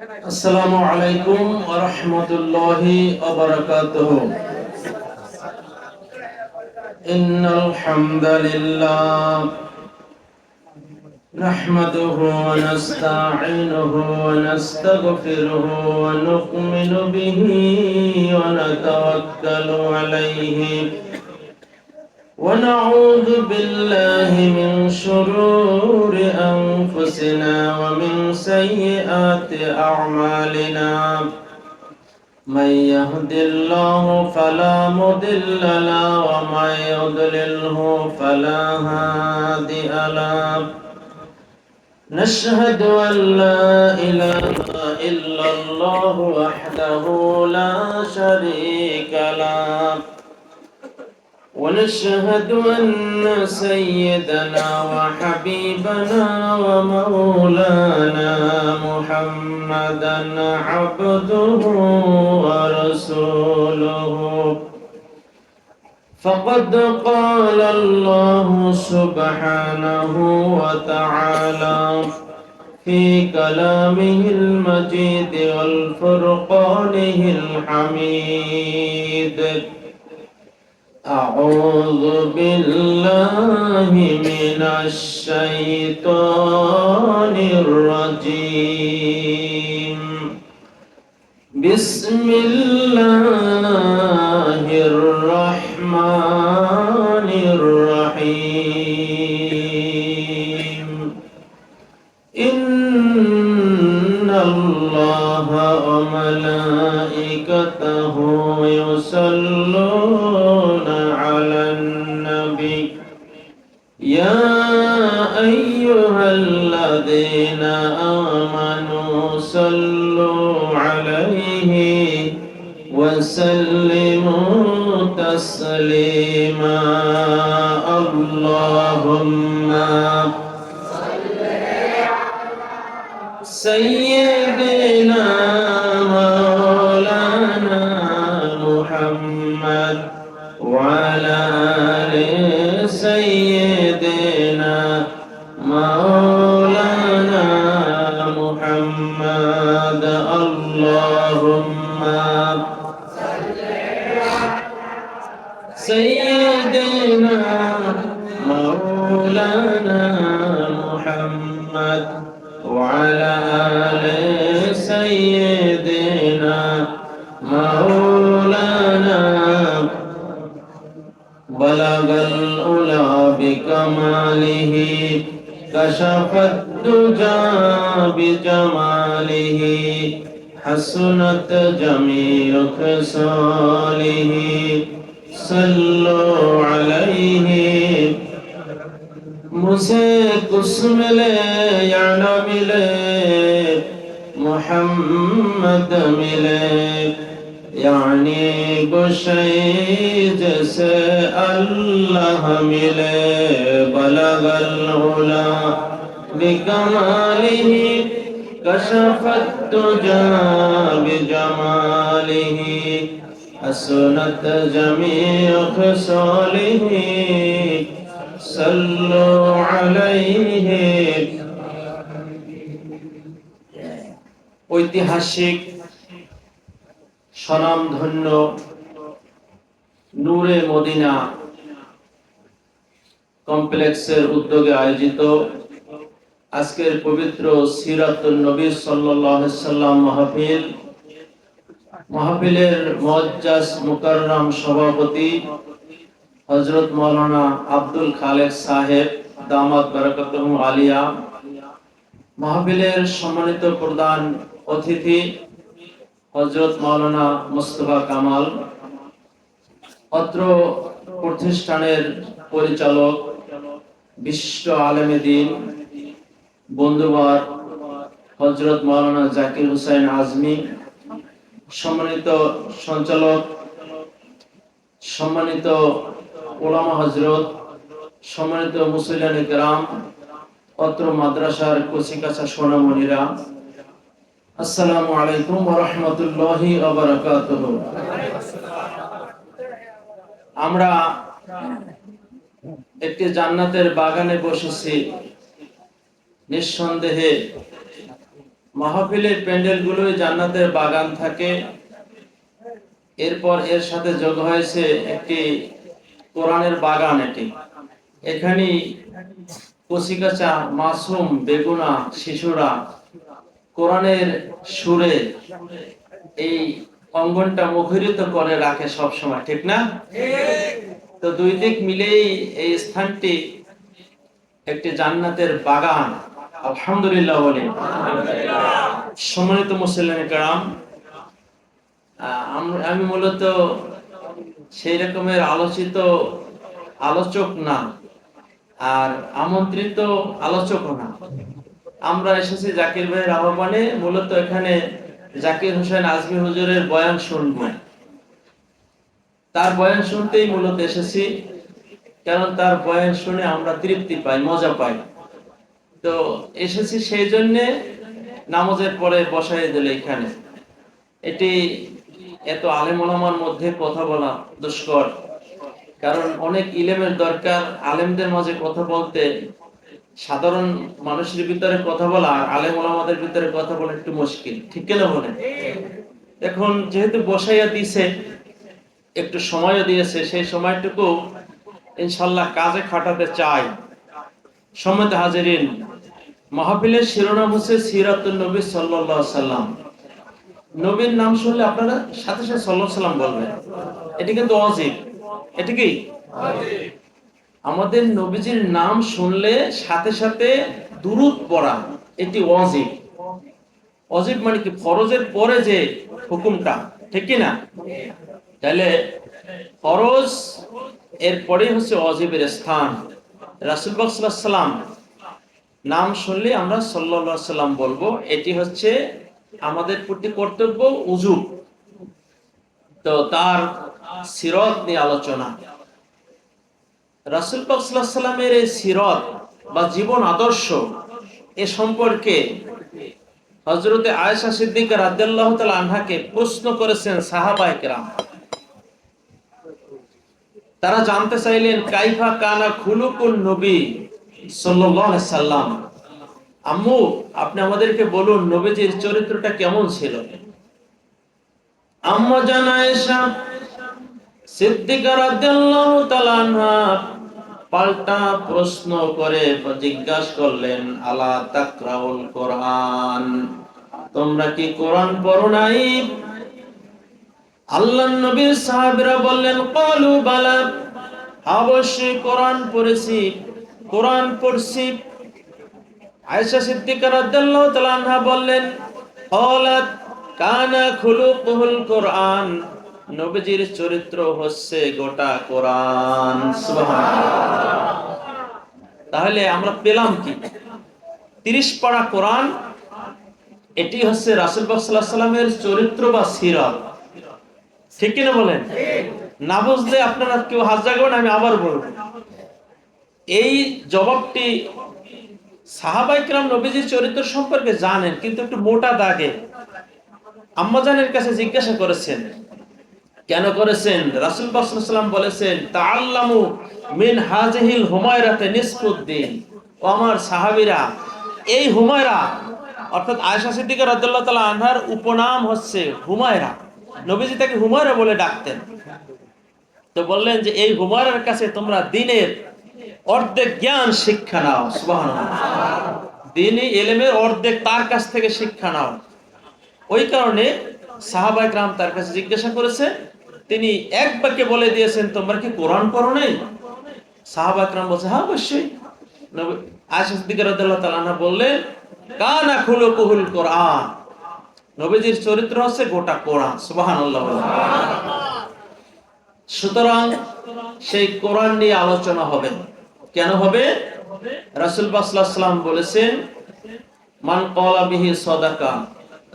আসসালামু আলাইকুম ওয়া রাহমাতুল্লাহি ওয়া বারাকাতুহু। ইন্নাল হামদালিল্লাহ নাহমাদুহু ওয়া নাস্তাঈনুহু ওয়া নাস্তাগফিরুহু ওয়া নু'মিনু বিহি ওয়া নাতাওয়াক্কালু আলাইহি ونعوذ بالله من شرور أنفسنا ومن سيئات أعمالنا من يهد الله فلا مضل له ومن يضلله فلا هادي له نشهد أن لا إله إلا الله وحده لا شريك له ونشهد أن سيدنا وحبيبنا ومولانا محمدا عبده ورسوله فقد قال الله سبحانه وتعالى في كلامه المجيد والفرقانه الحميد أعوذ بالله من الشيطان الرجيم بسم الله الرحمن الرحيم إن الله وملائكته يصلون على النبي يا أيها الذين آمنوا صلوا عليه وسلموا تسليما اللهم سيدنا مولانا محمد وعلى آل سيدنا مولانا محمد اللهم سيدنا مولانا محمد وعلى آل سيدنا مولانا بلغ العلا بكماله كشف الدجى بجماله حسنت جميع خصاله صلوا عليه मुझे कुछ मिले या न मिले मोहम्मद मिले यानी गुशै जैसे अल्लाह मिले बलगल उला बिकमालिही कशफत तुजा बिजमालिही हसनत जमीअ खसालिही सल्लु अलैहि। ঐতিহাসিক স্বনামধন্য নূরে মদিনা কমপ্লেক্সের উদ্যোগে আয়োজিত আজকের পবিত্র সিরাতুন নবী সাল্লাল্লাহু আলাইহি সাল্লাম মাহফিলের মুআজ্জাজ মুকাররম সভাপতি হযরত মাওলানা আব্দুল খালেক সাহেব দামাত বারাকাতুহু আলিয়া, মাহফিলের সম্মানিত প্রধান অতিথি হযরত মাওলানা মুস্তাফা কামাল, অত্র প্রতিষ্ঠানের পরিচালক বিশিষ্ট আলেমে দ্বীন বন্ধুবার হযরত মাওলানা জাকির হুসাইন আজমি, সম্মানিত সঞ্চালক, সম্মানিত ওলামা হযরত, সম্মানিত মুসল্লিয়ানে কেরাম, অত্র মাদ্রাসার কচিকাঁচা সোনামণিরা, আসসালামু আলাইকুম ওয়া রাহমাতুল্লাহি ওয়া বারাকাতুহু। আমরা একটি জান্নাতের বাগানে বসেছি। নিঃসন্দেহে মাহফিলের প্যান্ডেলগুলোই জান্নাতের বাগান থাকে। এরপর এর সাথে যোগ হয়েছে একটি কোরআনের বাগান। এখানে কচিকাঁচা মাসুম বেগুনা শিশুরা কোরআনের সুরে এই অঙ্গনটা মুখরিত করে রাখে সব সময়, ঠিক না? তো দুই দিক মিলেই এই স্থানটি একটি জান্নাতের বাগান। আলহামদুলিল্লাহ বলি। সম্মানিত মুসলিম کرام, আমি মূলত সেই রকমের আলোচক না, আর আমন্ত্রিত আলোচকও না। আমরা এসেছি জাকির ভাইয়ের আহ্বানে। মূলত এখানে জাকির হোসেন আজমি হুজুরের বয়ান শুনব। তার বয়ান শুনতেই মূলত এসেছি, কারণ তার বয়ান শুনে আমরা তৃপ্তি পাই, মজা পাই। তো এসেছি সেই জন্যে। নামাজের পরে বসাই দিল এখানে। এটি এত আলেম ওলামার মধ্যে কথা বলা দুষ্কর, কারণ অনেক ইলমের দরকার। আলেমদের মাঝে কথা বলতে, সাধারণ মানুষের ভিতরে কথা বলা আর আলেম ওলামাদের ভিতরে কথা বলা একটু মুশকিল, ঠিক কিনা বলেন? এখন যেহেতু বসাইয়া দিয়েছে, একটু সময়ও দিয়েছে, সেই সময়টুকু ইনশাল্লাহ কাজে খাটাতে চাই। সম্মানিত হাজিরিন, মাহফিলের শিরোনাম হচ্ছে সিরাতুন নবী সাল্লাল্লাহু আলাইহি সাল্লাম। নবীর নাম শুনলে আপনারা সাথে সাথে সাল্লাল্লাহু আলাইহি সাল্লাম বলবেন। এটি কিন্তু ওয়াজিব। এটা কি ওয়াজিব? আমাদের নবীজির নাম শুনলে সাথে সাথে দুরূদ পড়া, এটি ওয়াজিব। ওয়াজিব মানে কি? ফরজের পরে যে হুকুমটা, ঠিক কি না? তাহলে ফরজ এর পরেই হচ্ছে ওয়াজিবের স্থান। রাসূল পাক সাল্লাল্লাহু আলাইহি সাল্লাম নাম শুনলে আমরা সাল্লাল্লাহু আলাইহি সাল্লাম বলবো। এটি হচ্ছে আমাদের প্রতি কর্তব্য, উজু। তো তার সিরাত নিয়ে আলোচনা। রাসূল পাক সাল্লাল্লাহু আলাইহি সাল্লামের এই সিরাত বা জীবন আদর্শ এ সম্পর্কে হযরতে আয়েশা সিদ্দিকা রাদিয়াল্লাহু তাআলা আনহাকে প্রশ্ন করেছেন সাহাবায়ে কেরাম। তারা জানতে চাইলেন কাইফা কানা খুলুকুন নবী সাল্লাল্লাহু আলাইহি সাল্লাম। আম্মু, আপনি আমাদেরকে বলুন নবীজির চরিত্রটা কেমন ছিল। আম্মা জান আয়েশা সিদ্দিকা রাদিয়াল্লাহু তাআলা আনহা পাল্টা প্রশ্ন করে জিজ্ঞাসা করলেন, আলা তাকরাউল কোরআন, তোমরা কি কোরআন পড়ো নাই? আল্লাহর নবীর সাহাবীরা বললেন, ক্বালু বালা, অবশ্যই কোরআন পড়েছি, কোরআন পড়ছি। আয়েশা সিদ্দিকা রাদিয়াল্লাহু তাআলা আনহা বললেন, ক্বালাত কানা খুলুকুল কোরআন, নবীজির চরিত্র হচ্ছে গোটা কোরআন। সুবহানাল্লাহ। তাহলে আমরা পেলাম কি? 30 পারা কোরআন, এটি হচ্ছে রাসূল পাক সাল্লাল্লাহু আলাইহি সাল্লামের চরিত্র বা সিরাত, ঠিক কিনা বলেন? না বুঝলে আপনারা কেউ হাত জাগাবেন, আমি আবার বলবো। এই জবাবটি সাহাবায়ে কেরাম নবীজির চরিত্র সম্পর্কে জানেন, কিন্তু একটু মোটা দাগে আম্মাজানের কাছে জিজ্ঞাসা করেছেন। কেন করেছেন? রাসূল পাক সাল্লাল্লাহু আলাইহি সাল্লাম বলেছেন, তাআল্লামু মিন হাযিহিল হুমায়রাতে নিসফুদ্দিন। ও আমার সাহাবীরা, এই হুমায়রা অর্থাৎ আয়েশা সিদ্দিকা রাদিয়াল্লাহু তাআলা আনহার উপনাম হচ্ছে হুমায়রা। নবীজি তাকে হুমায়রা বলে ডাকতেন। তো বললেন যে এই হুমায়রার কাছে তোমরা দ্বীনের অর্ধেক জ্ঞান শিক্ষা নাও। সুবহানাল্লাহ। দ্বীনি ইলমের অর্ধেক তার কাছ থেকে শিক্ষা নাও। ওই কারণে সাহাবায়ে কেরাম তার কাছে জিজ্ঞাসা করেছে, তিনি এক বাক্যে বলে দিয়েছেন, তোমরা কি কোরআন পড়ো নাই? সাহাবায়ে কেরাম বলছে, হ্যাঁ অবশ্যই। নবী আয়েশা সিদ্দিকা রাদিয়াল্লাহু তাআলা আনহা বললেন, কানা খুলুকুল কোরআন, নবীজির চরিত্র হচ্ছে গোটা কোরআন। সুবহানাল্লাহ। সুতরাং সেই কোরআন নিয়ে আলোচনা হবে। কেন হবে? রাসূল পাক সাল্লাল্লাহু আলাইহি সাল্লাম বলেছেন, মান ক্বালা বিহি সাদাকা,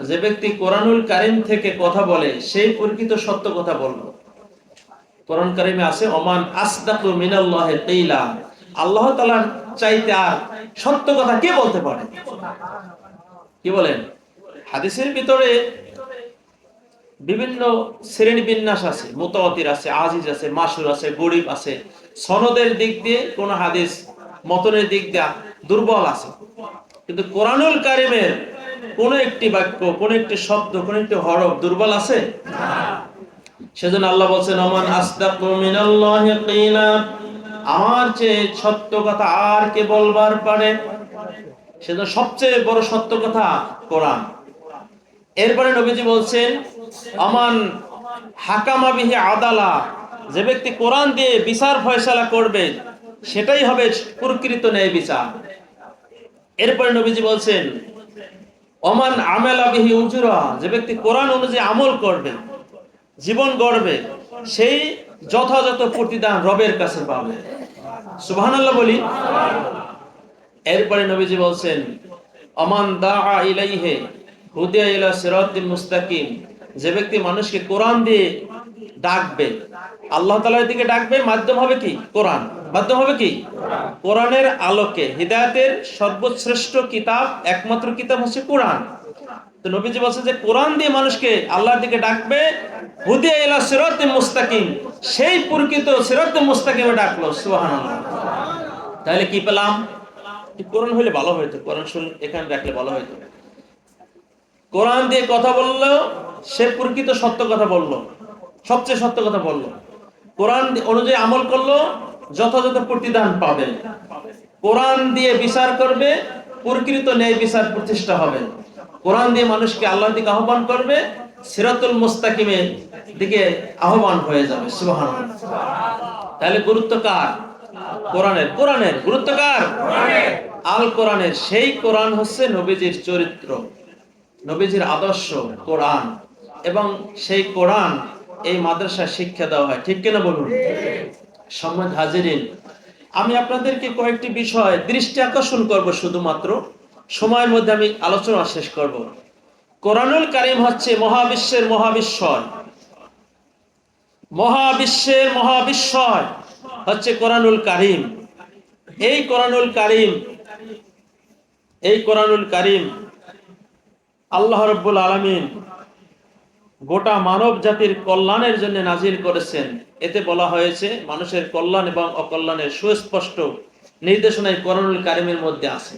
যে ব্যক্তি কোরআনুল কারীম থেকে কথা বলে সেই প্রকৃত সত্য কথা বলল। কোরআন কারীমে আছে, ওমান আসদাকু মিনাল্লাহি কিলা, আল্লাহ তাআলার চাইতে আর সত্য কথা কে বলতে পারে? কি বলেন? হাদিসের ভিতরে বিভিন্ন শ্রেণী বিন্যাস আছে, মুতাওয়াতির আছে, আজিজ আছে, মাশহুর আছে, গরীব আছে। সনদের দিক দিয়ে কোন হাদিস মতনের দিক দিয়ে দুর্বল আছে, কিন্তু কোরআনুল কারিমের কোন একটি বাক্য, কোন একটি শব্দ, কোন একটি হরফ দুর্বল আছে? সেজন্য আল্লাহ বলছেন, ওমান আসদাকু মিনাল্লাহি কিলা, আমার চেয়ে সত্য কথা আর কে বলবার পারে? সেজন্য সবচেয়ে বড় সত্য কথা কোরআন। এরপরে নবীজি বলছেন, আমান হাকামা বিহি আদালা, যে ব্যক্তি কোরআন দিয়ে বিচার ফয়সালা করবে সেটাই হবে প্রকৃত ন্যায় বিচার। এরপরে নবীজি বলছেন, ওমান আমেলা বিহি উজুরা, যে ব্যক্তি কোরআন অনুযায়ী আমল করবে, জীবন গড়বে, সেই যথাযথ প্রতিদান রবের কাছে পাবে। সুবহানাল্লাহ বলি। এরপরে নবীজি বলছেন, আমান দাআ ইলাইহি হুদিয়া ইলা সিরাতিল মুস্তাকিম, যে ব্যক্তি মানুষকে কোরআন দিয়ে ডাকবে, আল্লাহ তাআলার দিকে ডাকবে, মাধ্যম হবে কি? কোরআন। মাধ্যম হবে কি? কোরআনের আলোকে। হিদায়াতের সর্বশ্রেষ্ঠ কিতাব, একমাত্র কিতাব হচ্ছে কোরআন। তো নবীজি বলছেন যে কোরআন দিয়ে মানুষকে আল্লাহর দিকে ডাকবে, হুদিয়া ইলা সিরাতিল মুস্তাকিম, সেই প্রকৃত সিরাতুল মুস্তাকিমে ডাকলো। সুবহানাল্লাহ। তাহলে কি পেলাম? কোরআন হলে ভালো হইতো, কোরআন শুনে এখানে রাখলে ভালো হইতো। কোরআন দিয়ে কথা বললো, সে প্রকৃত সত্য কথা বললো, সবচেয়ে সত্য কথা বললো। কোরআন অনুযায়ী আমল করলো, যথাযথ প্রতিদান পাবে। কোরআন দিয়ে বিচার করবে, প্রকৃত ন্যায় বিচার প্রতিষ্ঠা হবে। কোরআন দিয়ে মানুষকে আল্লাহর দিকে আহ্বান করবে, সিরাতুল মুস্তাকিমের দিকে আহ্বান হয়ে যাবে। সুবহানাল্লাহ। তাহলে গুরুত্ব কার? কোরআনের। কোরআনের গুরুত্ব কার? আল কোরআনের। সেই কোরআন হচ্ছে নবীজির চরিত্র, নবীজির আদর্শ কোরআন, এবং সেই কোরআন এই মাদ্রাসায় শিক্ষা দেওয়া হয়। ঠিক কিনা বলুন? সম্মানিত হাজিরিন, আমি আপনাদেরকে কয়েকটি বিষয় দৃষ্টি আকর্ষণ করব, শুধুমাত্র সময়ের মধ্যে আমি আলোচনা শেষ করব। কোরআনুল কারীম হচ্ছে মহাবিশ্বের মহাবিশ্বর, মহাবিশ্বের মহাবিশ্বর হচ্ছে কোরআনুল কারীম। এই কোরআনুল কারীম, এই কোরআনুল কারীম আল্লাহ রাব্বুল আলামিন গোটা মানব জাতির কল্যাণের জন্য নাজিল করেছেন। এতে বলা হয়েছে মানুষের কল্যাণ এবং অকল্যাণের সুস্পষ্ট নির্দেশনা এই কোরআনুল কারীমের মধ্যে আছে।